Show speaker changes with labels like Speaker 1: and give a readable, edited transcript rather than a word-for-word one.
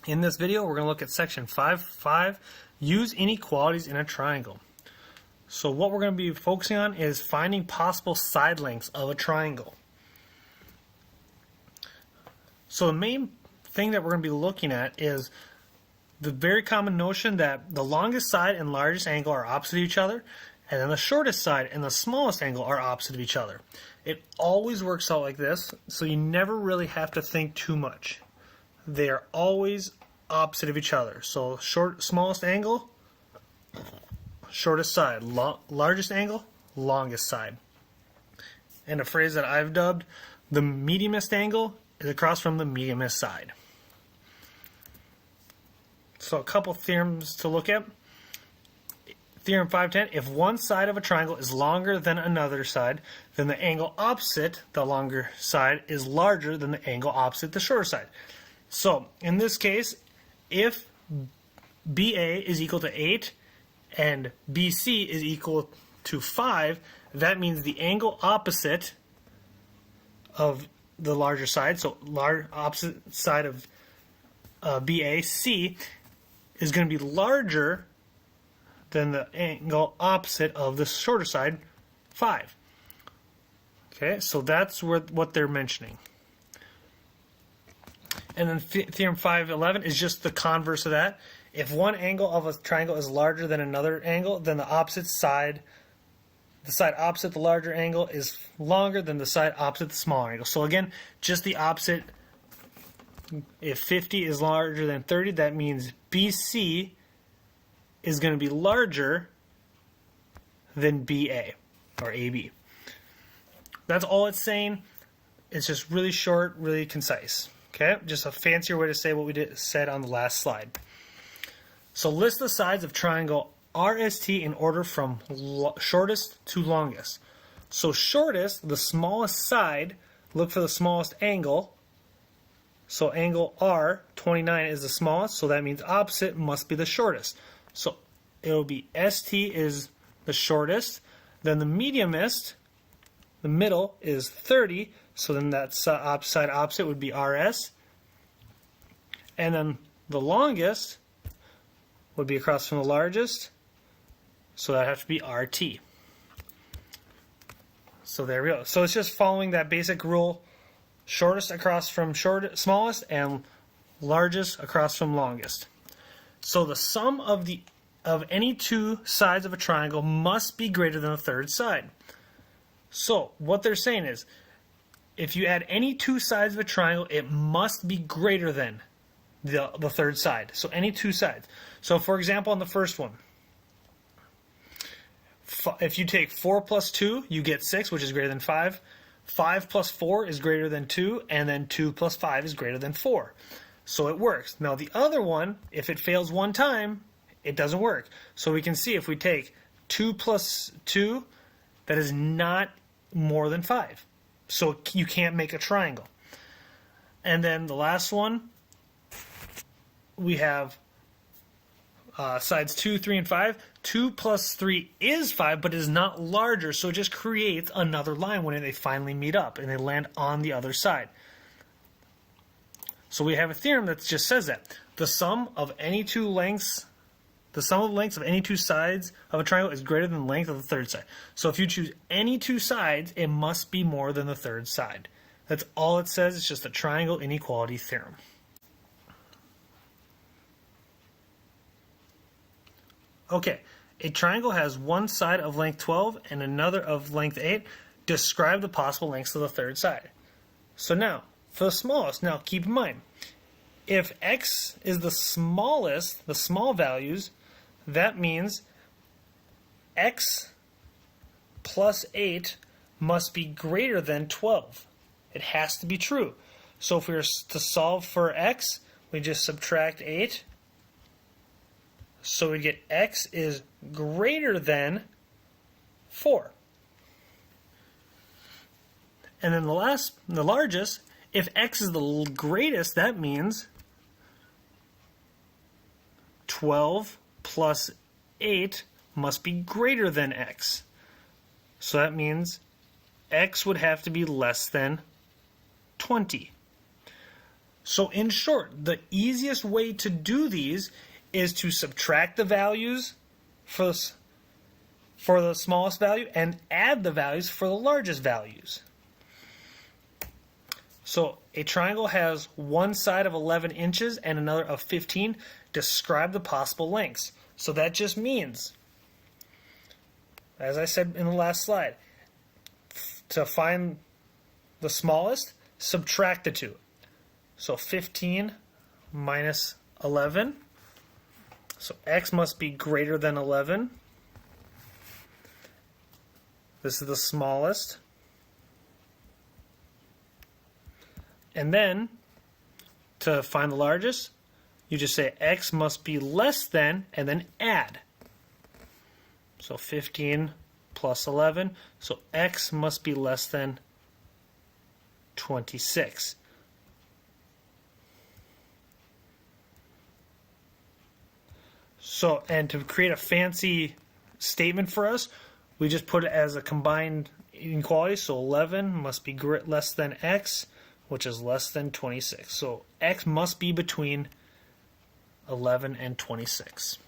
Speaker 1: In this video, we're going to look at section 5.5, use inequalities in a triangle. So what we're going to be focusing on is finding possible side lengths of a triangle. So the main thing that we're going to be looking at is the very common notion that the longest side and largest angle are opposite of each other, and then the shortest side and the smallest angle are opposite of each other. It always works out like this, so you never really have to think too much. They are always opposite of each other. So smallest angle, shortest side. Largest angle, longest side. And a phrase that I've dubbed, the mediumest angle is across from the mediumest side. So a couple theorems to look at. Theorem 510, if one side of a triangle is longer than another side, then the angle opposite the longer side is larger than the angle opposite the shorter side. So in this case, if BA is equal to 8 and BC is equal to 5, that means the angle opposite of the larger side, so opposite side of BAC, is going to be larger than the angle opposite of the shorter side, 5. Okay, so that's what they're mentioning. And then theorem 511 is just the converse of that. If one angle of a triangle is larger than another angle, then the side opposite the larger angle is longer than the side opposite the smaller angle. So again, just the opposite. If 50 is larger than 30, that means BC is going to be larger than BA or AB. That's all it's saying. It's just really short, really concise. Okay, just a fancier way to say what we said on the last slide. So list the sides of triangle RST in order from shortest to longest. So shortest, the smallest side, look for the smallest angle. So angle R, 29, is the smallest, so that means opposite must be the shortest. So it'll be ST is the shortest, then the mediumest, the middle, is 30, so then that side opposite would be RS. And then the longest would be across from the largest, so that has to be RT. So there we go. So it's just following that basic rule, shortest across from smallest and largest across from longest. So the sum of any two sides of a triangle must be greater than the third side. So what they're saying is, if you add any two sides of a triangle, it must be greater than the third side. So any two sides. So for example, on the first one, if you take 4 plus 2, you get 6, which is greater than 5. 5 plus 4 is greater than 2, and then 2 plus 5 is greater than 4. So it works. Now the other one, if it fails one time, it doesn't work. So we can see if we take 2 plus 2, that is not more than 5. So you can't make a triangle. And then the last one, we have sides 2, 3, and 5. 2 plus 3 is 5, but is not larger, so it just creates another line when they finally meet up and they land on the other side. So we have a theorem that just says that the sum of any two lengths, the sum of lengths of any two sides of a triangle is greater than the length of the third side. So if you choose any two sides, it must be more than the third side. That's all it says. It's just a triangle inequality theorem. Okay, a triangle has one side of length 12 and another of length 8. Describe the possible lengths of the third side. So now, for the smallest, now keep in mind, if x is the smallest, the small values, that means x plus 8 must be greater than 12. It has to be true. So if we were to solve for x, we just subtract 8. So we get x is greater than 4. And then the largest, if x is the greatest, that means 12 plus 8 must be greater than x. So that means x would have to be less than 20. So in short, the easiest way to do these is to subtract the values for the smallest value and add the values for the largest values. So a triangle has one side of 11 inches and another of 15. Describe the possible lengths. So that just means, as I said in the last slide, to find the smallest, subtract the two. So 15 minus 11. So x must be greater than 11. This is the smallest. And then, to find the largest, you just say x must be less than, and then add. So 15 plus 11. So x must be less than 26. So, and to create a fancy statement for us, we just put it as a combined inequality. So 11 must be less than x, which is less than 26. So x must be between 11 and 26.